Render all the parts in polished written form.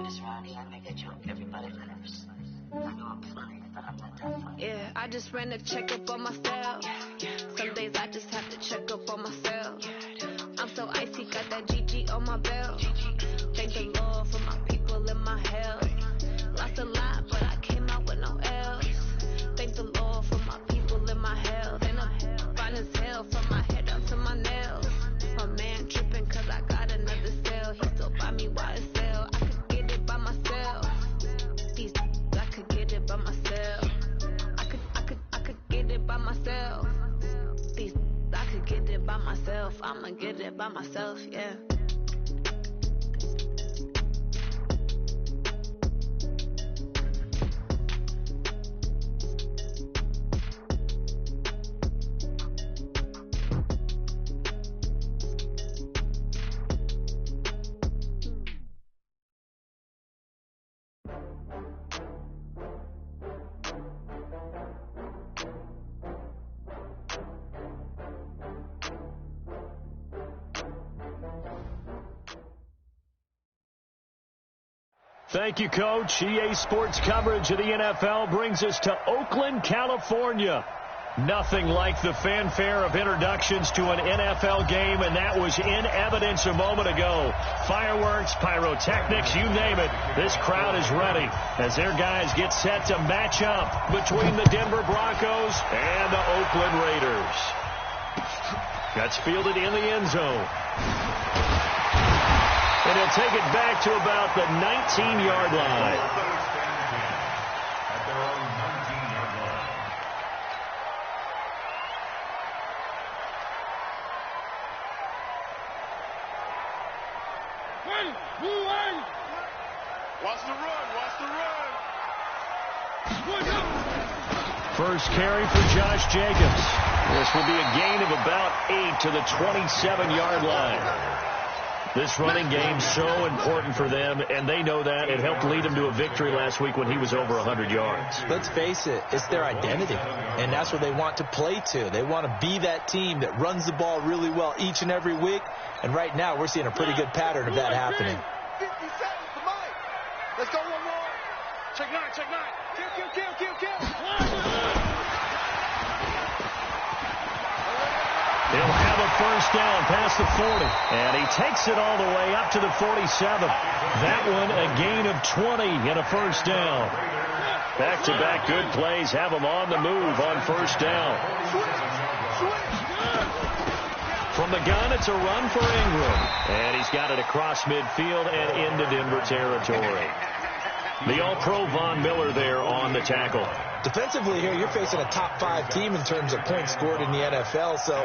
this rowdy, I make a joke, everybody laughs. I know I'm funny, but I'm not that funny. Yeah, I just ran a checkup on myself. Some days I just have to check up on myself. I'm so icy, got that GG on my belt. Thank the Lord for my people and my health. Lost a lot, but I came out with no L's. Thank the Lord for my people and my health. And I'm fine as hell from my head up to my nails. My man tripping cause I got another cell. He still buy me YSL. I could get it by myself. These I could get it by myself. I could get it by myself. These I could get it by myself. I'ma get it by myself, yeah. Thank you, Coach. EA Sports coverage of the NFL brings us to Oakland, California. Nothing like the fanfare of introductions to an NFL game, and that was in evidence a moment ago. Fireworks, pyrotechnics, you name it. This crowd is ready as their guys get set to match up between the Denver Broncos and the Oakland Raiders. That's fielded in the end zone. And he'll take it back to about the 19-yard line. Watch the run. First carry for Josh Jacobs. This will be a gain of about 8 to the 27-yard line. This running game so important for them, and they know that. It helped lead them to a victory last week when he was over 100 yards. Let's face it, it's their identity, and that's what they want to play to. They want to be that team that runs the ball really well each and every week, and right now we're seeing a pretty good pattern of that happening. 50 seconds to Mike. Let's go one more. Check nine. Kill. He'll have a first down past the 40. And he takes it all the way up to the 47. That one a gain of 20 and a first down. Back-to-back good plays have him on the move on first down. From the gun, it's a run for Ingram. And he's got it across midfield and into Denver territory. The All-Pro Von Miller there on the tackle. Defensively here, you're facing a top-5 team in terms of points scored in the NFL. So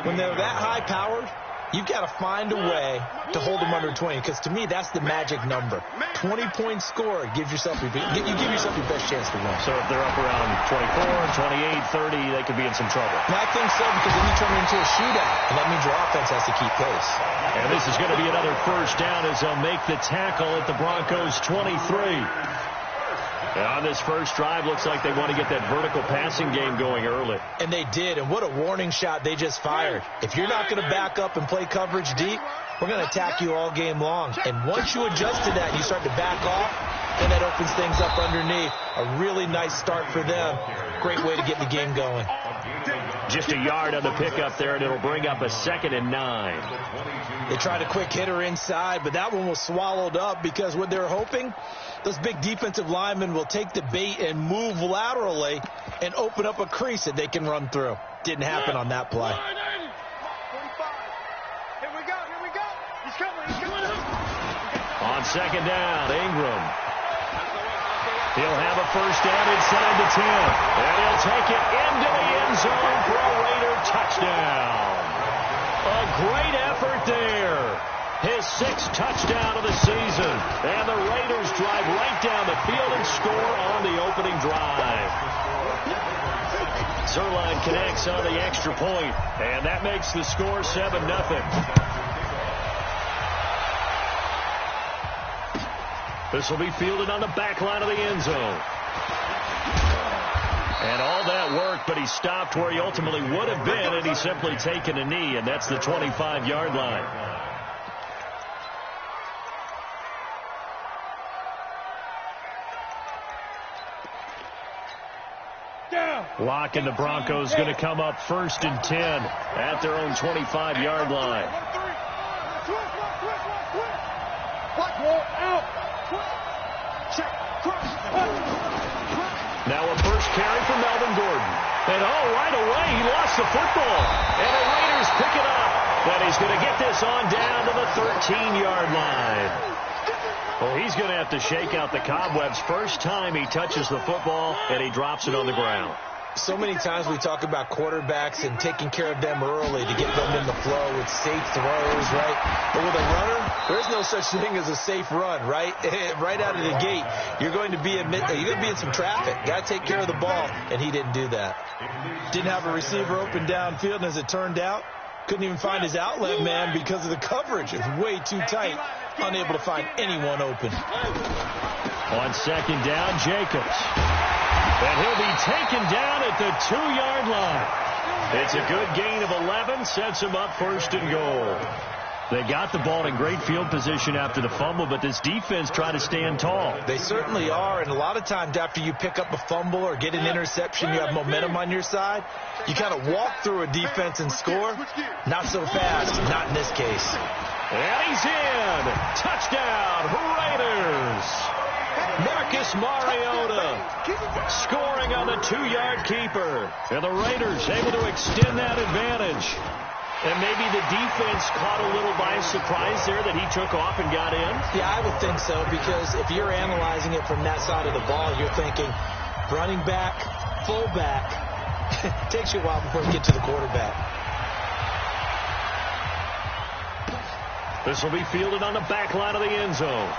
when they're that high-powered, you've got to find a way to hold them under 20. Because to me, that's the magic number. 20-point score gives yourself you give yourself your best chance to win. So if they're up around 24, 28, 30, they could be in some trouble. And I think so, because then you turn it into a shootout, and that means your offense has to keep pace. And this is going to be another first down as they'll make the tackle at the Broncos' 23. And on this first drive, looks like they want to get that vertical passing game going early. And they did, and what a warning shot they just fired. If you're not going to back up and play coverage deep, we're going to attack you all game long. And once you adjust to that and you start to back off, then that opens things up underneath. A really nice start for them. Great way to get the game going. Just a yard on the pickup there, and it'll bring up a 2nd and 9. They tried a quick hitter inside, but that one was swallowed up because what they're hoping, those big defensive linemen will take the bait and move laterally and open up a crease that they can run through. Didn't happen on that play. 45. Here we go. He's coming. On second down, Ingram. He'll have a first down inside the 10. And he'll take it into the end zone for a Raider touchdown. A great effort there. His 6th touchdown of the season. And the Raiders drive right down the field and score on the opening drive. Zuerlein connects on the extra point, and that makes the score 7-0. This will be fielded on the back line of the end zone. And all that work, but he stopped where he ultimately would have been, and he's simply taken a knee, and that's the 25-yard line. Clock and the Broncos going to come up 1st and 10 at their own 25-yard line. Now a first carry for Melvin Gordon. And right away he lost the football. And the Raiders pick it up. But he's going to get this on down to the 13-yard line. Well, he's going to have to shake out the cobwebs first time he touches the football, and he drops it on the ground. So many times we talk about quarterbacks and taking care of them early to get them in the flow with safe throws, right? But with a runner, there's no such thing as a safe run, right? Right out of the gate, you're going to be in some traffic. Got to take care of the ball, and he didn't do that. Didn't have a receiver open downfield, and as it turned out, couldn't even find his outlet man because of the coverage. It was way too tight, unable to find anyone open. On second down, Jacobs. And he'll be taken down at the 2-yard line. It's a good gain of 11, sets him up 1st and goal. They got the ball in great field position after the fumble, but this defense tried to stand tall. They certainly are, and a lot of times after you pick up a fumble or get an interception, you have momentum on your side. You kind of walk through a defense and score. Not so fast, not in this case. And he's in. Touchdown, Raiders. Marcus Mariota scoring on the 2-yard keeper. And the Raiders able to extend that advantage. And maybe the defense caught a little by surprise there that he took off and got in? Yeah, I would think so, because if you're analyzing it from that side of the ball, you're thinking running back, fullback. It takes you a while before you get to the quarterback. This will be fielded on the back line of the end zone.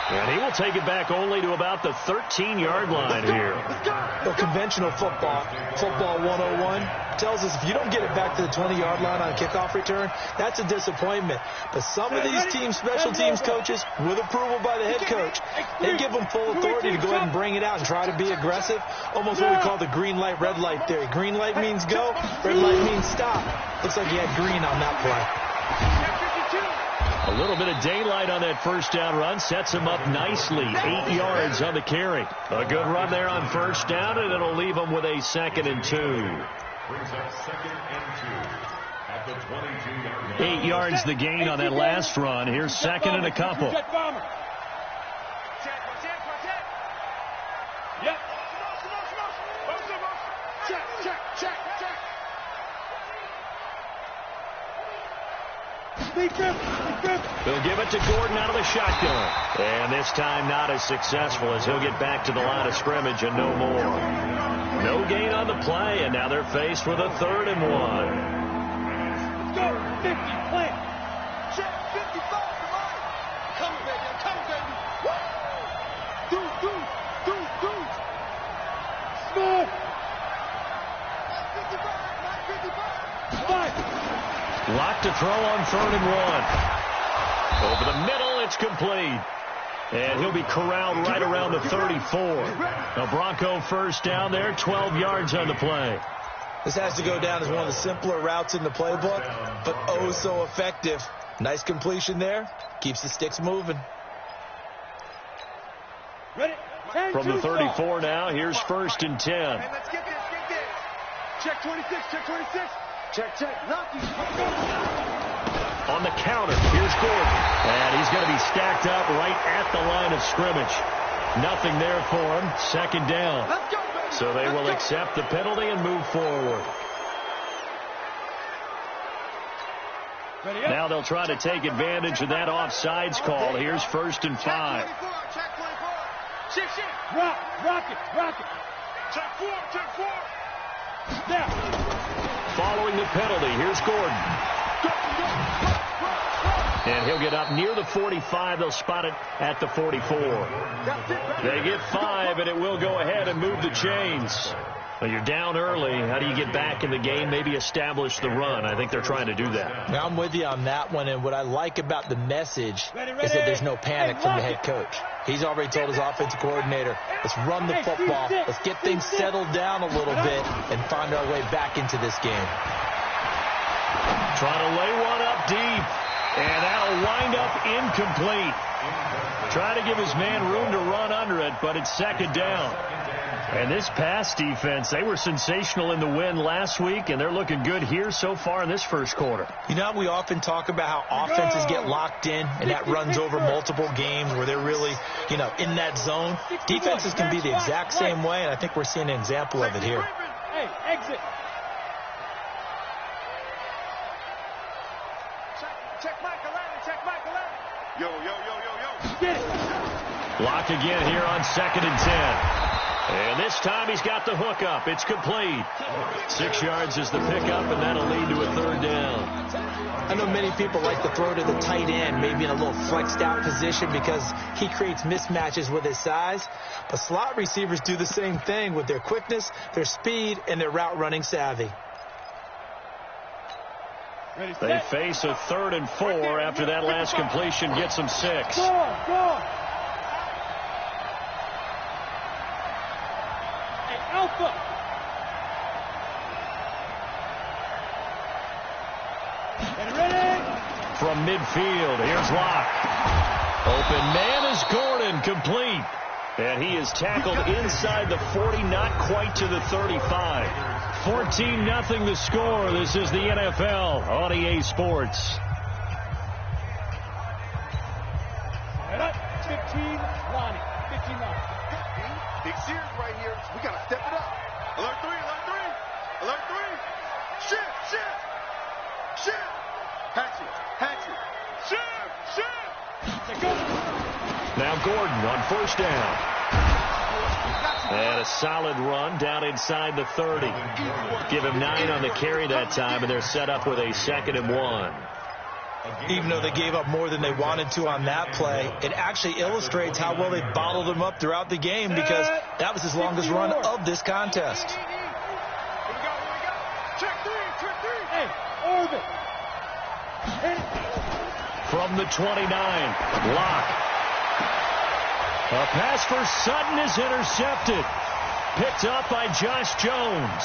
And he will take it back only to about the 13-yard line here. The conventional football 101, tells us if you don't get it back to the 20-yard line on a kickoff return, that's a disappointment. But some of these teams, special teams coaches, with approval by the head coach, they give them full authority to go ahead and bring it out and try to be aggressive. Almost what we call the green light, red light theory. Green light means go, red light means stop. Looks like he had green on that play. A little bit of daylight on that first down run sets him up nicely. 8 yards on the carry. A good run there on first down, and it'll leave him with a 2nd and 2. Brings up 2nd and 2 at the 22-yard line. 8 yards the gain on that last run. Here's 2nd and a couple. They'll give it to Gordon out of the shotgun. And this time not as successful as he'll get back to the line of scrimmage and no more. No gain on the play, and now they're faced with a 3rd and 1. Let's go. 50, plant. Check 55, come on. Coming, baby. I'm coming, baby. Woo! Do. Small. 55, not 55. Five. Lock to throw on 3rd and 1. Over the middle, it's complete. And he'll be corralled right around the 34. A Bronco first down there, 12 yards on the play. This has to go down as one of the simpler routes in the playbook, but oh so effective. Nice completion there. Keeps the sticks moving. Ready? From the 34 now, here's 1st and 10. Hey, let's get this. Check 26, check 26. Check. Lucky. On the counter, here's Gordon. And he's going to be stacked up right at the line of scrimmage. Nothing there for him. 2nd down. Let's go, baby. So they will accept the penalty and move forward. Now they'll try to take advantage of that offsides call. Here's 1st and 5. Check 24. Check. Rock it. Check 4. Now. Following the penalty, here's Gordon. And he'll get up near the 45. They'll spot it at the 44. They get 5, and it will go ahead and move the chains. Well, you're down early. How do you get back in the game, maybe establish the run? I think they're trying to do that. Now I'm with you on that one, and what I like about the message is that there's no panic from the head coach. He's already told his offensive coordinator, let's run the football, let's get things settled down a little bit, and find our way back into this game. Trying to lay one up deep, and that'll wind up incomplete. Trying to give his man room to run under it, but it's 2nd down. And this pass defense, they were sensational in the win last week, and they're looking good here so far in this first quarter. You know, we often talk about how offenses get locked in, and that runs over multiple games where they're really, you know, in that zone. Defenses can be the exact same way, and I think we're seeing an example of it here. Hey, exit. Check Michael Allen. Check Michael Allen. Yo. Get it. Lock again here on 2nd and 10. And this time he's got the hook up. It's complete. 6 yards is the pickup, and that'll lead to a 3rd down. I know many people like to throw to the tight end, maybe in a little flexed out position because he creates mismatches with his size. But slot receivers do the same thing with their quickness, their speed, and their route running savvy. They face a 3rd and 4 after that last completion gets them 6. Go. Alpha. Get ready. From midfield, here's Locke. Open man is Gordon, complete. And he is tackled inside the 40, not quite to the 35. 14-0 the score. This is the NFL on EA Sports. 15, Lonnie. 15, Lonnie. Big Sears right here. We got to step it up. Alert 3, alert 3. Alert 3. Shift. Hatchet. Shift. Go. Now Gordon on 1st down. And a solid run down inside the 30. Give him 9 on the carry that time, and they're set up with a 2nd and 1. Even though they gave up more than they wanted to on that play, it actually illustrates how well they bottled him up throughout the game because that was his longest run of this contest. Here we go. Check 3. Hey, orbit. From the 29, Locke. A pass for Sutton is intercepted. Picked up by Josh Jones.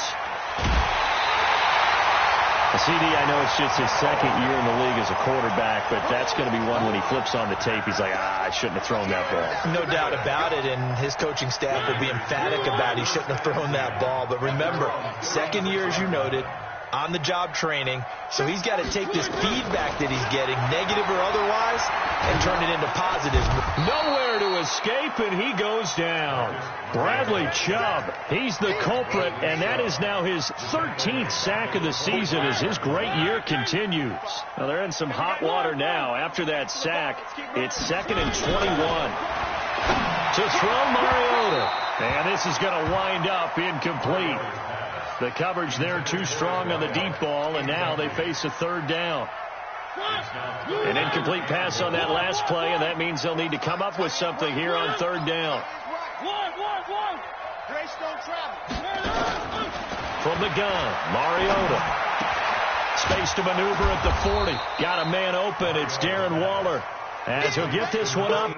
CD, I know it's just his 2nd year in the league as a quarterback, but that's going to be one when he flips on the tape, he's like, I shouldn't have thrown that ball. No doubt about it, and his coaching staff will be emphatic about he shouldn't have thrown that ball. But remember, 2nd year, as you noted, on-the-job training, so he's got to take this feedback that he's getting, negative or otherwise, and turn it into positive. Nowhere to escape, and he goes down. Bradley Chubb, he's the culprit, and that is now his 13th sack of the season as his great year continues. Now they're in some hot water now. After that sack, it's 2nd and 21. To throw Mariota, and this is going to wind up incomplete. The coverage there too strong on the deep ball, and now they face a 3rd down. An incomplete pass on that last play, and that means they'll need to come up with something here on 3rd down. From the gun, Mariota. Space to maneuver at the 40. Got a man open. It's Darren Waller. As he'll get this one up.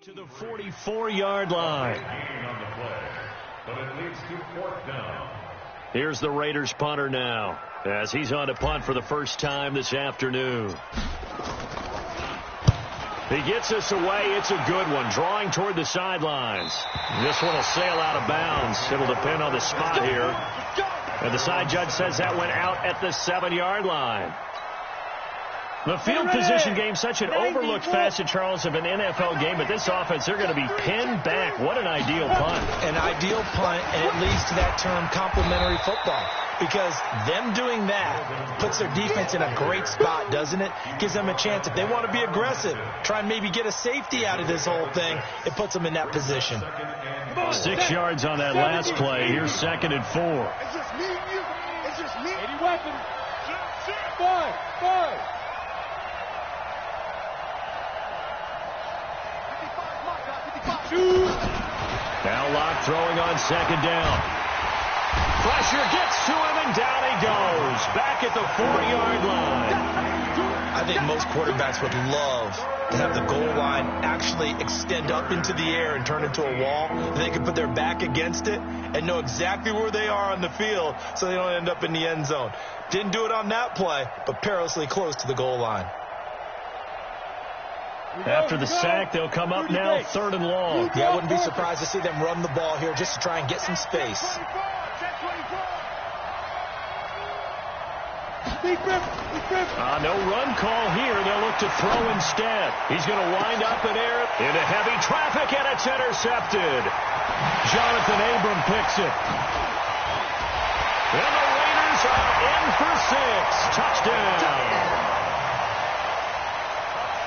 To the 44-yard line. Here's the Raiders punter now as he's on to punt for the first time this afternoon. He gets us away. It's a good one. Drawing toward the sidelines. This one will sail out of bounds. It'll depend on the spot here. And the side judge says that went out at the 7-yard line. The field position game, such an overlooked facet, Charles, of an NFL game, but this offense, they're going to be pinned back. What an ideal punt. An ideal punt, and it leads to that term complementary football. Because them doing that puts their defense in a great spot, doesn't it? Gives them a chance. If they want to be aggressive, try and maybe get a safety out of this whole thing, it puts them in that position. 6 yards on that last play. Here's 2nd and 4. It's just me and you. It's just me. 80 weapons. 5. Now Locke throwing on 2nd down. Pressure gets to him, and down he goes. Back at the 4-yard line. I think most quarterbacks would love to have the goal line actually extend up into the air and turn into a wall. They can put their back against it and know exactly where they are on the field so they don't end up in the end zone. Didn't do it on that play, but perilously close to the goal line. After the sack, they'll come up now 3rd and long. Yeah, I wouldn't be surprised to see them run the ball here just to try and get some space. No run call here. They'll look to throw instead. He's going to wind up in air into heavy traffic, and it's intercepted. Jonathan Abram picks it. And the Raiders are in for 6. Touchdown.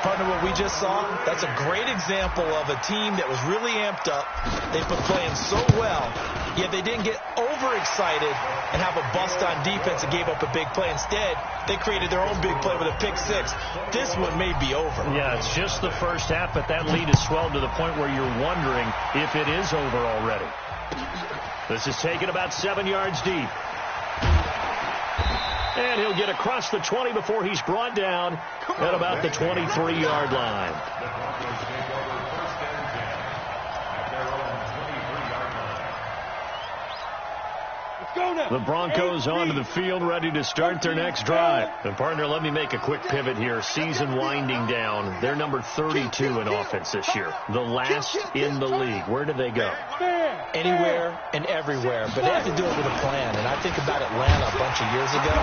Partner, what we just saw, that's a great example of a team that was really amped up. They've been playing so well, yet they didn't get overexcited and have a bust on defense and gave up a big play. Instead, they created their own big play with a pick 6. This one may be over. Yeah, it's just the first half, but that lead has swelled to the point where you're wondering if it is over already. This is taken about 7 yards deep. And he'll get across the 20 before he's brought down at about the 23-yard line. The Broncos onto the field, ready to start their next drive. And, partner, let me make a quick pivot here. Season winding down. They're number 32 in offense this year. The last in the league. Where do they go? Anywhere and everywhere, but they have to do it with a plan. And I think about Atlanta a bunch of years ago.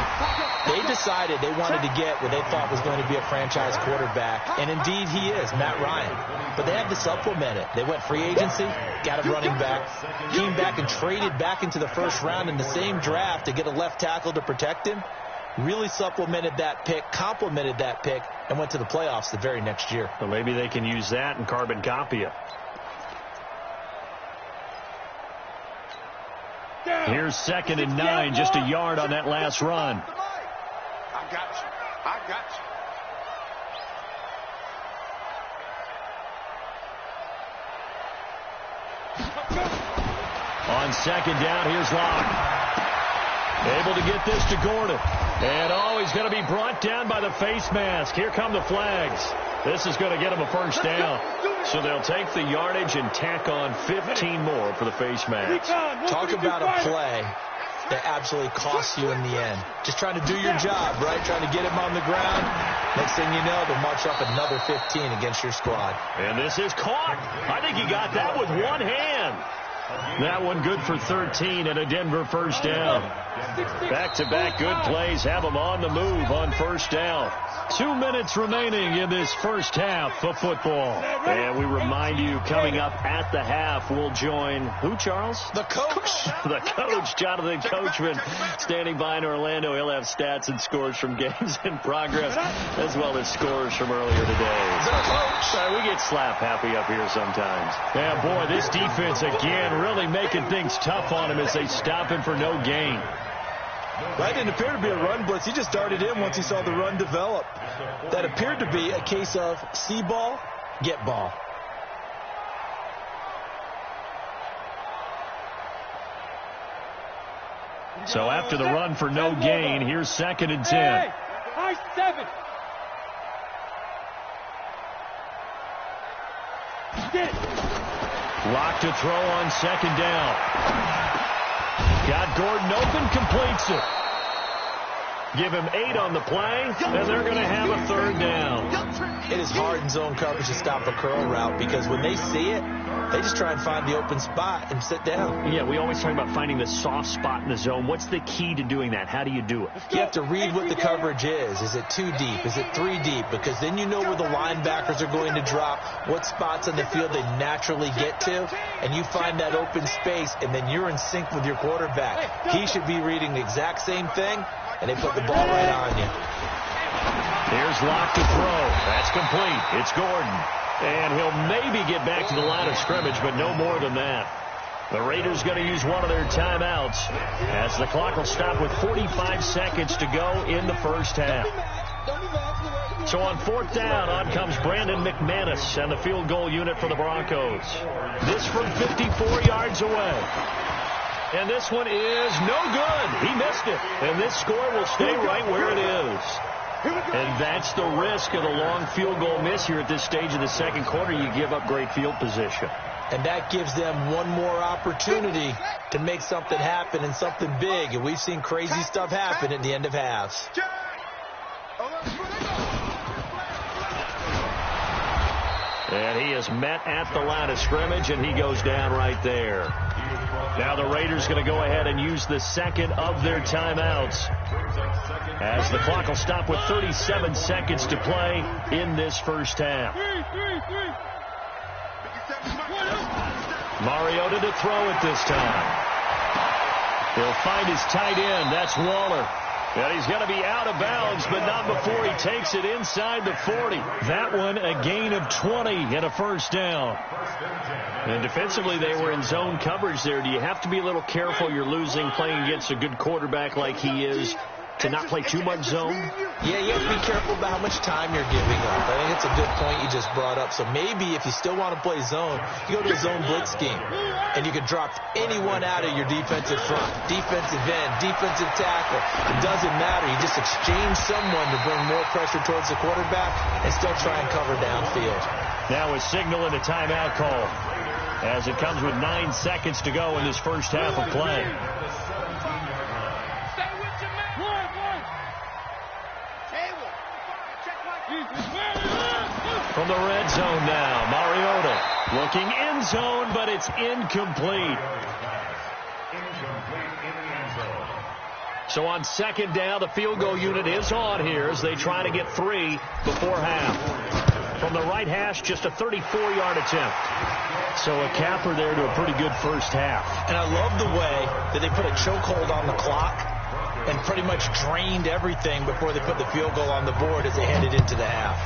They decided they wanted to get what they thought was going to be a franchise quarterback, and indeed he is, Matt Ryan. But they had to supplement it. They went free agency, got a running back, came back and traded back into the first round in the same draft to get a left tackle to protect him. Really supplemented that pick, complemented that pick, and went to the playoffs the very next year. Well, maybe they can use that and carbon copy it. Here's 2nd and 9, just a yard on that last run. I got you. I got you. On 2nd down, here's Locke. Able to get this to Gordon. And, he's going to be brought down by the face mask. Here come the flags. This is going to get him a first down. So they'll take the yardage and tack on 15 more for the face mask. Talk about a play that absolutely costs you in the end. Just trying to do your job, right? Trying to get him on the ground. Next thing you know, they'll march up another 15 against your squad. And this is caught. I think he got that with one hand. That one good for 13 and a Denver first down. Back-to-back good plays have them on the move on first down. 2 minutes remaining in this first half of football. And we remind you, coming up at the half, we'll join who, Charles? The coach. The coach, Jonathan Coachman, standing by in Orlando. He'll have stats and scores from games in progress, as well as scores from earlier today. The coach. We get slap happy up here sometimes. Yeah, boy, this defense again really making things tough on him as they stop him for no gain. That didn't appear to be a run blitz. He just darted in once he saw the run develop. That appeared to be a case of see ball, get ball. So after the run for no gain, here's 2nd and 10. High 7. Lock to throw on 2nd down. Got Gordon open, completes it. Give him 8 on the play, and they're going to have a third down. It is hard in zone coverage to stop a curl route because when they see it, they just try and find the open spot and sit down. Yeah, we always talk about finding the soft spot in the zone. What's the key to doing that? How do you do it? You have to read what the coverage is. Is it 2 deep? Is it 3 deep? Because then you know where the linebackers are going to drop, what spots on the field they naturally get to, and you find that open space, and then you're in sync with your quarterback. He should be reading the exact same thing, and they put the ball right on you. Here's Locke to throw. That's complete. It's Gordon. And he'll maybe get back to the line of scrimmage, but no more than that. The Raiders going to use one of their timeouts as the clock will stop with 45 seconds to go in the first half. So on 4th down, on comes Brandon McManus and the field goal unit for the Broncos. This from 54 yards away. And this one is no good. He missed it. And this score will stay right where it is. And that's the risk of the long field goal miss here at this stage of the second quarter. You give up great field position. And that gives them one more opportunity to make something happen and something big. And we've seen crazy stuff happen at the end of halves. And he is met at the line of scrimmage, and he goes down right there. Now the Raiders going to go ahead and use the second of their timeouts as the clock will stop with 37 seconds to play in this first half. Mariota to throw it this time. He'll find his tight end. That's Waller. And he's going to be out of bounds, but not before he takes it inside the 40. That one a gain of 20 and a first down. And defensively, they were in zone coverage there. Do you have to be a little careful you're losing playing against a good quarterback like he is to not play too much zone? Yeah, you have to be careful about how much time you're giving up. I think it's a good point you just brought up. So maybe if you still want to play zone, you go to a zone blitz scheme. And you can drop anyone out of your defensive front. Defensive end, defensive tackle. It doesn't matter. You just exchange someone to bring more pressure towards the quarterback and still try and cover downfield. Now a signal and a timeout call as it comes with 9 seconds to go in this first half of play. From the red zone now, Mariota looking end zone, but it's incomplete. So on 2nd down, the field goal unit is on here as they try to get 3 before half. From the right hash, just a 34-yard attempt. So a capper there to a pretty good first half. And I love the way that they put a chokehold on the clock and pretty much drained everything before they put the field goal on the board as they headed into the half.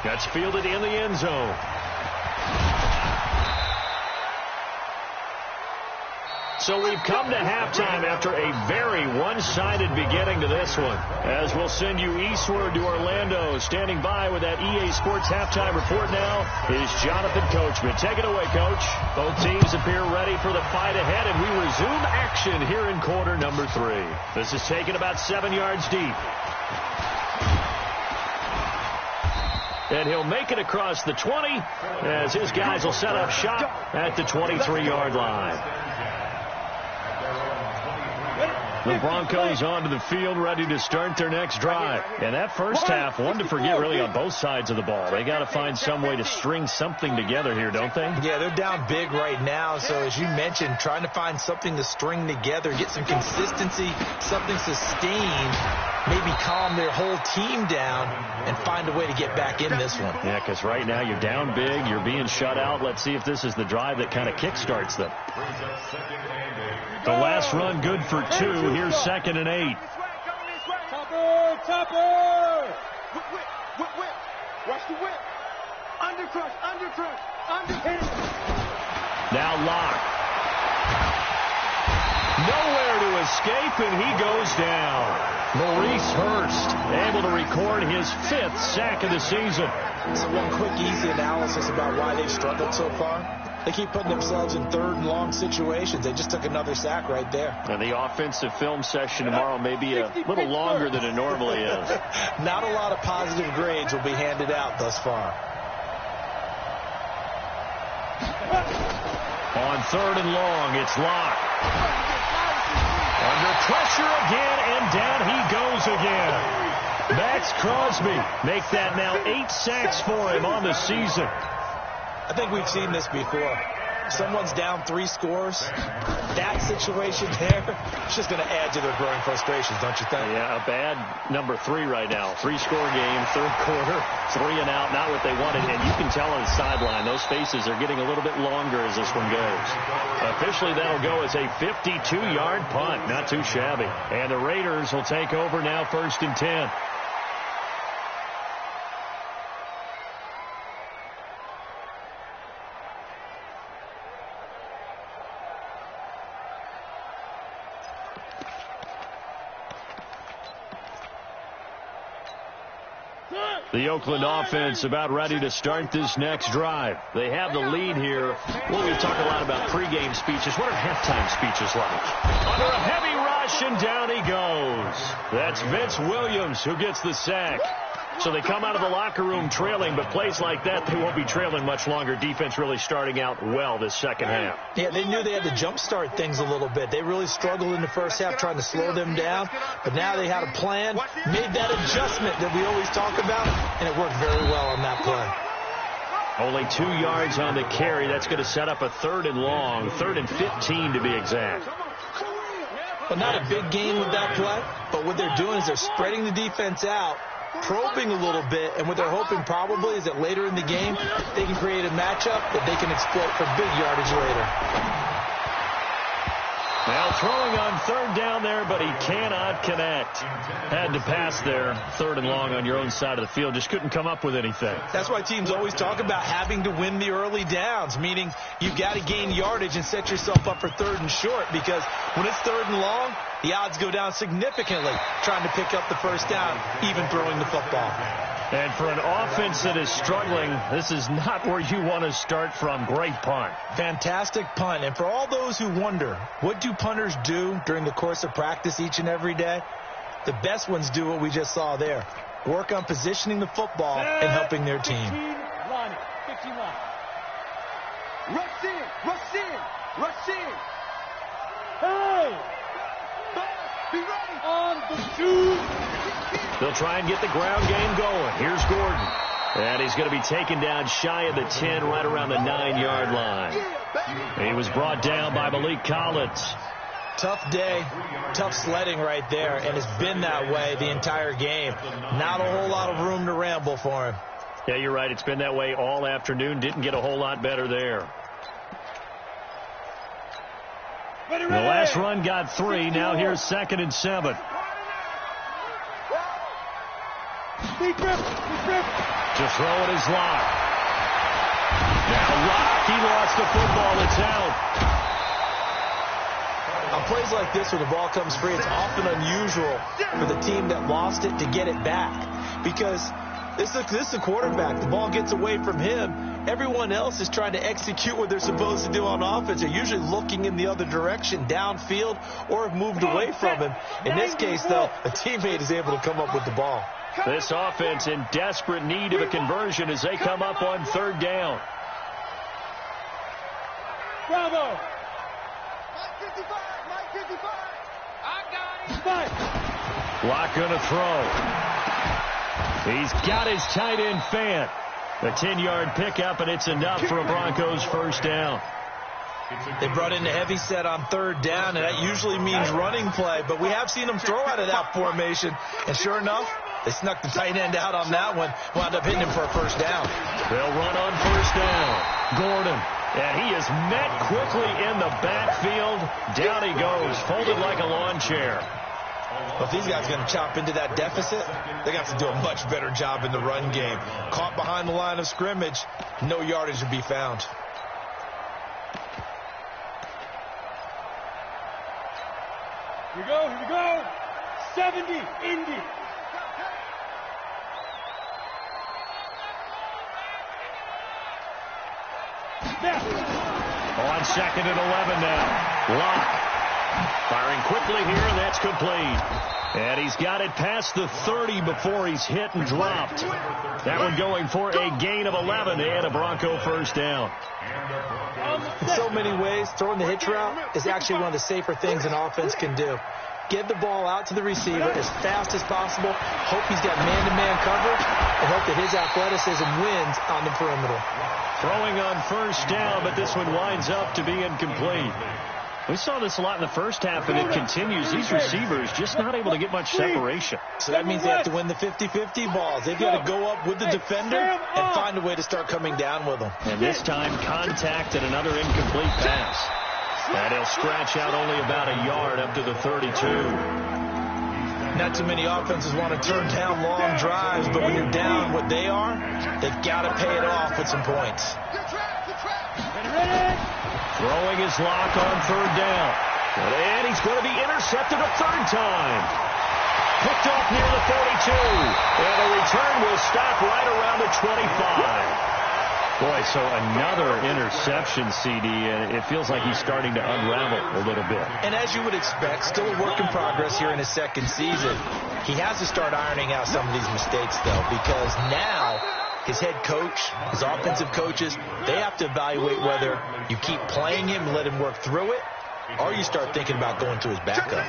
That's fielded in the end zone. So we've come to halftime after a very one-sided beginning to this one. As we'll send you eastward to Orlando. Standing by with that EA Sports halftime report now is Jonathan Coachman. Take it away, Coach. Both teams appear ready for the fight ahead, and we resume action here in quarter number 3. This is taken about 7 yards deep. And he'll make it across the 20 as his guys will set up shop at the 23-yard line. The Broncos onto the field ready to start their next drive. And that first half, one to forget really on both sides of the ball. They got to find some way to string something together here, don't they? Yeah, they're down big right now. So as you mentioned, trying to find something to string together, get some consistency, something sustained, maybe calm their whole team down and find a way to get back in this one. Yeah, because right now you're down big, you're being shut out. Let's see if this is the drive that kind of kickstarts them. The last run good for 2. Here's 2nd and 8. Topper! Whip. Watch the whip. Undercrush. Now Locke. Nowhere to escape, and he goes down. Maurice Hurst able to record his 5th sack of the season. So one quick, easy analysis about why they've struggled so far. They keep putting themselves in 3rd and long situations. They just took another sack right there. And the offensive film session tomorrow may be a little longer than it normally is. Not a lot of positive grades will be handed out thus far. On 3rd and long, it's Locke. Under pressure again, and down he goes again. Max Crosby make that now 8 sacks for him on the season. I think we've seen this before. Someone's down 3 scores. That situation there, it's just going to add to their growing frustrations, don't you think? Yeah, a bad number 3 right now. 3-score game, third quarter, 3 and out, not what they wanted. And you can tell on the sideline, those faces are getting a little bit longer as this one goes. Officially, that'll go as a 52-yard punt. Not too shabby. And the Raiders will take over now, 1st and 10. The Oakland offense about ready to start this next drive. They have the lead here. Well, we talk a lot about pregame speeches. What are halftime speeches like? Under a heavy rush, and down he goes. That's Vince Williams who gets the sack. So they come out of the locker room trailing, but plays like that, they won't be trailing much longer. Defense really starting out well this second half. Yeah, they knew they had to jumpstart things a little bit. They really struggled in the first half trying to slow them down, but now they had a plan, made that adjustment that we always talk about, and it worked very well on that play. Only 2 yards on the carry. That's going to set up a 3rd and long, 3rd and 15 to be exact. Well, not a big gain with that play, but what they're doing is they're spreading the defense out, probing a little bit, and what they're hoping probably is that later in the game they can create a matchup that they can exploit for big yardage later. Now throwing on 3rd down there, but he cannot connect. Had to pass there, 3rd and long on your own side of the field. Just couldn't come up with anything. That's why teams always talk about having to win the early downs, meaning you've got to gain yardage and set yourself up for 3rd and short, because when it's 3rd and long, the odds go down significantly trying to pick up the first down, even throwing the football. And for an offense that is struggling, this is not where you want to start from. Great punt. Fantastic punt. And for all those who wonder, what do punters do during the course of practice each and every day? The best ones do what we just saw there. Work on positioning the football and helping their team. 15 line. Rush in, rush in, rush in. Hey! Be ready. On the 2. They'll try and get the ground game going. Here's Gordon. And he's going to be taken down shy of the 10, right around the 9-yard line. He was brought down by Malik Collins. Tough day, tough sledding right there, and it's been that way the entire game. Not a whole lot of room to ramble for him. Yeah, you're right. It's been that way all afternoon. Didn't get a whole lot better there. The last run got 3. Now here's 2nd and 7. To throw it is Locke. Now Locke, he lost the football. It's out. On plays like this where the ball comes free, it's often unusual for the team that lost it to get it back, because this is a quarterback. The ball gets away from him. Everyone else is trying to execute what they're supposed to do on offense. They're usually looking in the other direction, downfield, or have moved away from him. In this case, though, a teammate is able to come up with the ball. This offense in desperate need of a conversion as they come up on 3rd down. Bravo. Mike 55. I got it. Locke going to throw. He's got his tight end Fant. A 10-yard pickup, and it's enough for a Broncos 1st down. They brought in the heavy set on 3rd down, and that usually means running play, but we have seen them throw out of that formation, and sure enough, they snuck the tight end out on that one, wound up hitting him for a 1st down. They'll run on 1st down. Gordon, and he is met quickly in the backfield. Down he goes, folded like a lawn chair. Well, if these guys are going to chop into that deficit, they got to do a much better job in the run game. Caught behind the line of scrimmage, no yardage to be found. Here we go. 70, Indy. On 2nd and 11 now. Locke Firing quickly here, and that's complete. And he's got it past the 30 before he's hit and dropped. That one going for a gain of 11 and a Bronco first down. In so many ways, throwing the hitch route is actually one of the safer things an offense can do. Get the ball out to the receiver as fast as possible, hope he's got man-to-man coverage, and hope that his athleticism wins on the perimeter. Throwing on first down, but this one winds up to be incomplete. We saw this a lot in the first half, and it continues. These receivers just not able to get much separation. So that means they have to win the 50-50 balls. They've got to go up with the defender and find a way to start coming down with them. And this time, contact and another incomplete pass. And he'll scratch out only about a yard up to the 32. Not too many offenses want to turn down long drives, but when you're down what they are, they've got to pay it off with some points. Throwing his lock on third down. And he's going to be intercepted a third time. Picked off near the 42. And the return will stop right around the 25. Boy, so another interception, CD, and it feels like he's starting to unravel a little bit. And as you would expect, still a work in progress here in his second season. He has to start ironing out some of these mistakes, though, because now his head coach, his offensive coaches, they have to evaluate whether you keep playing him and let him work through it, or you start thinking about going to his backup.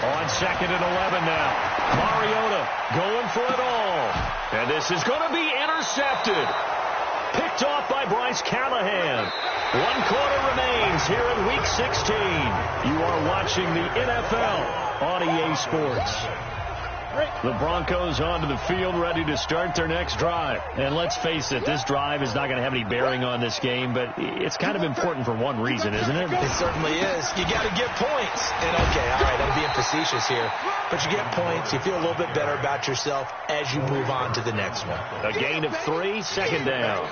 On second and 11 now. Mariota going for it all. And this is going to be intercepted. Picked off by Bryce Callahan. 1 quarter remains here in Week 16. You are watching the NFL on EA Sports. The Broncos onto the field, ready to start their next drive. And let's face it, this drive is not going to have any bearing on this game, but it's kind of important for one reason, isn't it? It certainly is. You got to get points. And, okay, all right, I'm being facetious here. But you get points, you feel a little bit better about yourself as you move on to the next one. A gain of 3, second down.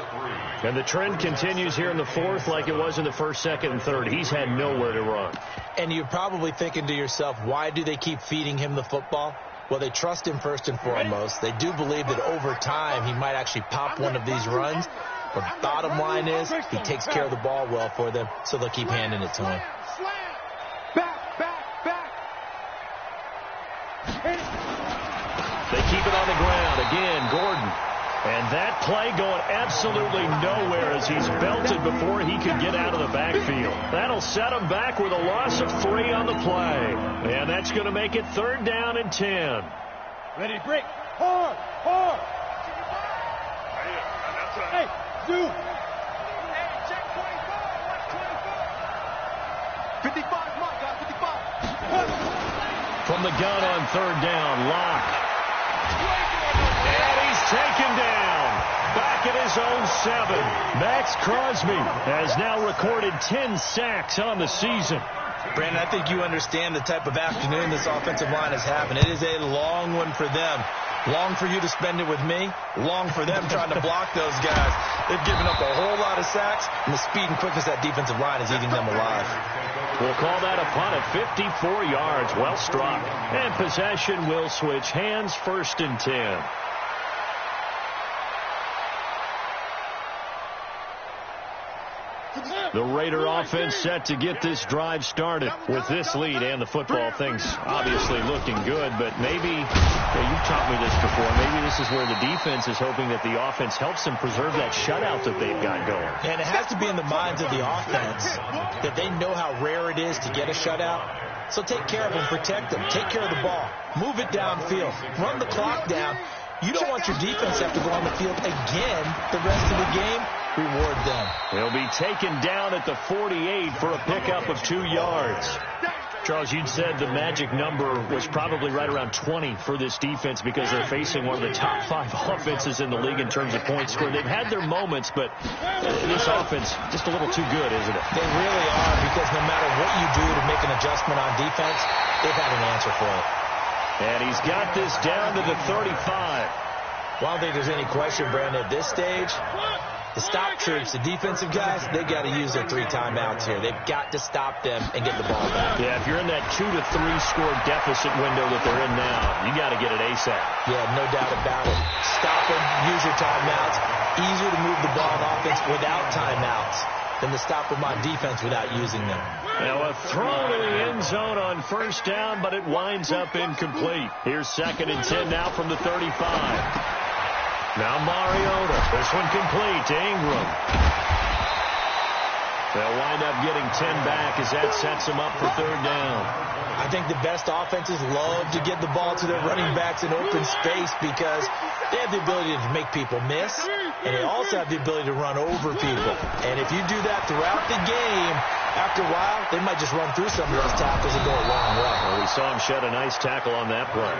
And the trend continues here in the fourth like it was in the first, second, and third. He's had nowhere to run. And you're probably thinking to yourself, why do they keep feeding him the football? Well, they trust him first and foremost. They do believe that over time he might actually pop one of these runs. But the bottom line is he takes care of the ball well for them, so they'll keep handing it to him. They keep it on the ground. Again, Gordon. And that play going absolutely nowhere as he's belted before he could get out of the backfield. That'll set him back with a loss of 3 on the play. And that's going to make it third down and 10. Ready to break. Hard, hard. Hey, do. 55, my God, 55. From the gun on third down, Locke. And he's taken down. Back at his own 7. Max Crosby has now recorded 10 sacks on the season. Brandon, I think you understand the type of afternoon this offensive line is having. It is a long one for them. Long for you to spend it with me. Long for them trying to block those guys. They've given up a whole lot of sacks, and the speed and quickness of that defensive line is eating them alive. We'll call that a punt of 54 yards. Well struck. And possession will switch hands, first and 10. The Raider offense set to get this drive started. With this lead and the football, things obviously looking good, but maybe, you've taught me this before, maybe this is where the defense is hoping that the offense helps them preserve that shutout that they've got going. And it has to be in the minds of the offense that they know how rare it is to get a shutout. So take care of them, protect them, take care of the ball, move it downfield, run the clock down. You don't want your defense to have to go on the field again the rest of the game. Reward them. He'll be taken down at the 48 for a pickup of 2 yards. Charles, you'd said the magic number was probably right around 20 for this defense because they're facing one of the top 5 offenses in the league in terms of points scored. They've had their moments, but this offense just a little too good, isn't it? They really are, because no matter what you do to make an adjustment on defense, they've had an answer for it. And he's got this down to the 35. Well, I don't think there's any question, Brandon, at this stage, the stop troops, the defensive guys, they've got to use their 3 timeouts here. They've got to stop them and get the ball back. Yeah, if you're in that 2 to 3 score deficit window that they're in now, you got to get it ASAP. Yeah, no doubt about it. Stop them, use your timeouts. Easier to move the ball on offense without timeouts. than to stop them on defense without using them. Now a throw to the end zone on first down, but it winds up incomplete. Here's 2nd and 10 now from the 35. Now Mariota. This one complete to Ingram. They'll wind up getting 10 back as that sets them up for 3rd down. I think the best offenses love to get the ball to their running backs in open space because they have the ability to make people miss, and they also have the ability to run over people. And if you do that throughout the game, after a while, they might just run through some of those tackles and go a long way. Well, we saw him shed a nice tackle on that play.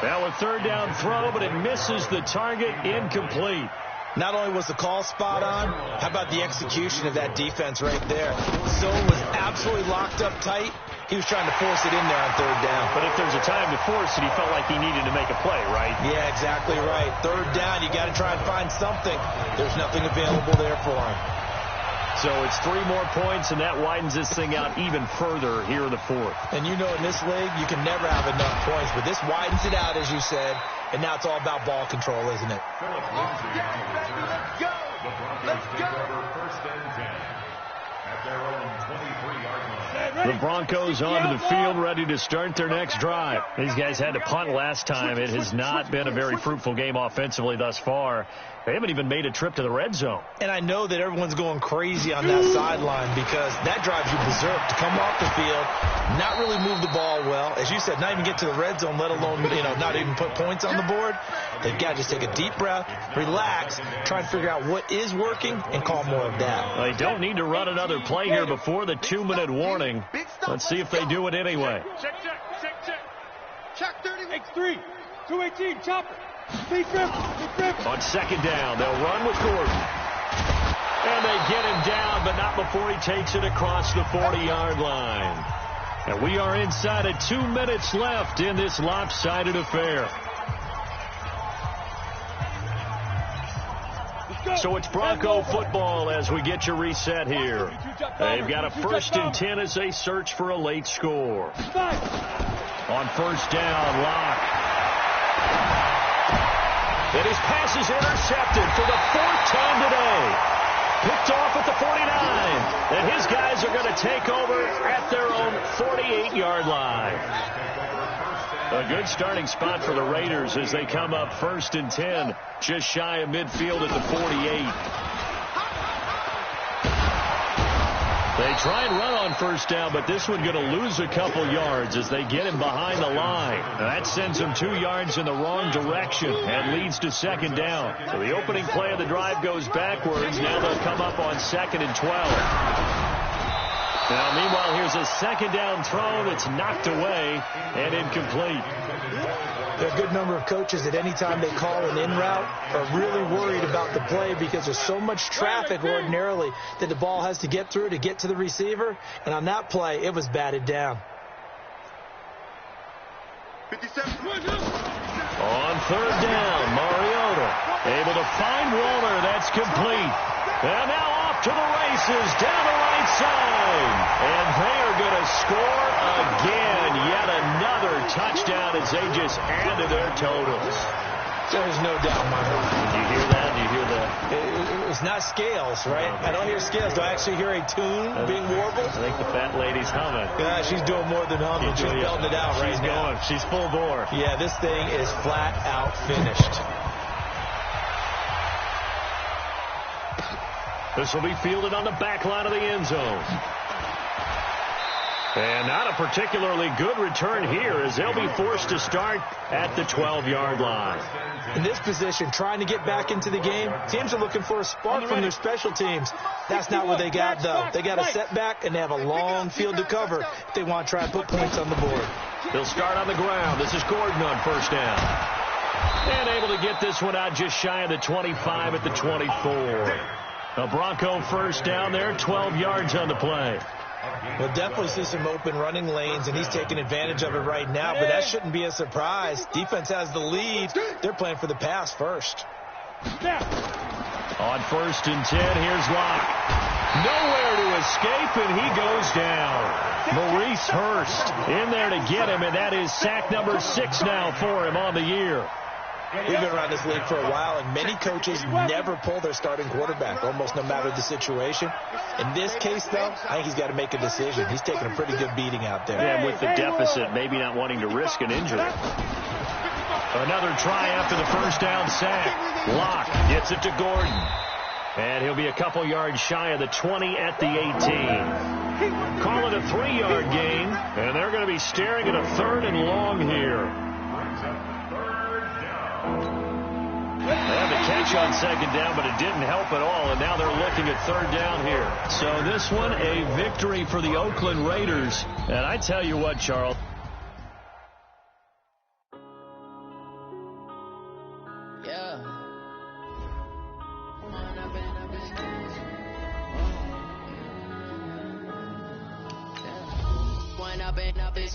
Now a 3rd down throw, but it misses the target, incomplete. Not only was the call spot on, how about the execution of that defense right there? Zone was absolutely locked up tight. He was trying to force it in there on 3rd down. But if there's a time to force it, he felt like he needed to make a play, right? Yeah, exactly right. 3rd down, you got to try and find something. There's nothing available there for him. So it's 3 more points, and that widens this thing out even further here in the 4th. And you know in this league, you can never have enough points, but this widens it out, as you said, and now it's all about ball control, isn't it? Let's go! Let's go! First and 10 at their own 23-yard line. The Broncos onto the field, ready to start their next drive. These guys had to punt last time. It has not been a very fruitful game offensively thus far. They haven't even made a trip to the red zone. And I know that everyone's going crazy on that sideline because that drives you berserk to come off the field, not really move the ball well. As you said, not even get to the red zone, let alone, not even put points on the board. They've got to just take a deep breath, relax, try and figure out what is working, and call more of that. They don't need to run another play here before the 2-minute warning. Let's see if they do it anyway. Check. Check 30. X3. 218. Chopper. Deep rip. On 2nd down, they'll run with Gordon. And they get him down, but not before he takes it across the 40-yard line. And we are inside of 2 minutes left in this lopsided affair. So it's Bronco football as we get you reset here. They've got a 1st and 10 as they search for a late score. On 1st down, Locke. And his pass is intercepted for the 4th time today. Picked off at the 49. And his guys are going to take over at their own 48-yard line. A good starting spot for the Raiders as they come up 1st and 10, just shy of midfield at the 48. They try and run on 1st down, but this one going to lose a couple yards as they get him behind the line. That sends them 2 yards in the wrong direction and leads to 2nd down. So the opening play of the drive goes backwards. Now they'll come up on 2nd and 12. Now, meanwhile, here's a 2nd down throw that's knocked away and incomplete. There are a good number of coaches that any time they call an in route are really worried about the play because there's so much traffic ordinarily that the ball has to get through to get to the receiver. And on that play, it was batted down. 57. On 3rd down, Mariota able to find Waller. That's complete. And now off to the races down the right side. And they are going to score again. Yet another touchdown as they just add to their totals. There's no doubt in my mind. Do you hear that? Do you hear that? It was not scales, right? I don't hear scales. Do I actually hear a tune being warbled? I think the fat lady's humming. Yeah, she's doing more than humming. She's belting it out right now. She's full bore. Yeah, this thing is flat out finished. This will be fielded on the back line of the end zone. And not a particularly good return here as they'll be forced to start at the 12-yard line. In this position, trying to get back into the game, teams are looking for a spark from their special teams. That's not what they got, though. They got a setback, and they have a long field to cover if they want to try and put points on the board. They'll start on the ground. This is Gordon on 1st down. And able to get this one out just shy of the 25 at the 24. A Bronco 1st down there, 12 yards on the play. We'll definitely see some open running lanes, and he's taking advantage of it right now, but that shouldn't be a surprise. Defense has the lead. They're playing for the pass first. On 1st and 10, here's Locke. Nowhere to escape, and he goes down. Maurice Hurst in there to get him, and that is sack number 6 now for him on the year. We've been around this league for a while, and many coaches never pull their starting quarterback, almost no matter the situation. In this case, though, I think he's got to make a decision. He's taking a pretty good beating out there. And with the deficit, maybe not wanting to risk an injury. Another try after the first down sack. Locke gets it to Gordon. And he'll be a couple yards shy of the 20 at the 18. Call it a 3-yard gain, and they're going to be staring at a 3rd and long here. They had the catch on 2nd down, but it didn't help at all, and now they're looking at 3rd down here. So this one, a victory for the Oakland Raiders. And I tell you what, Charles. Up this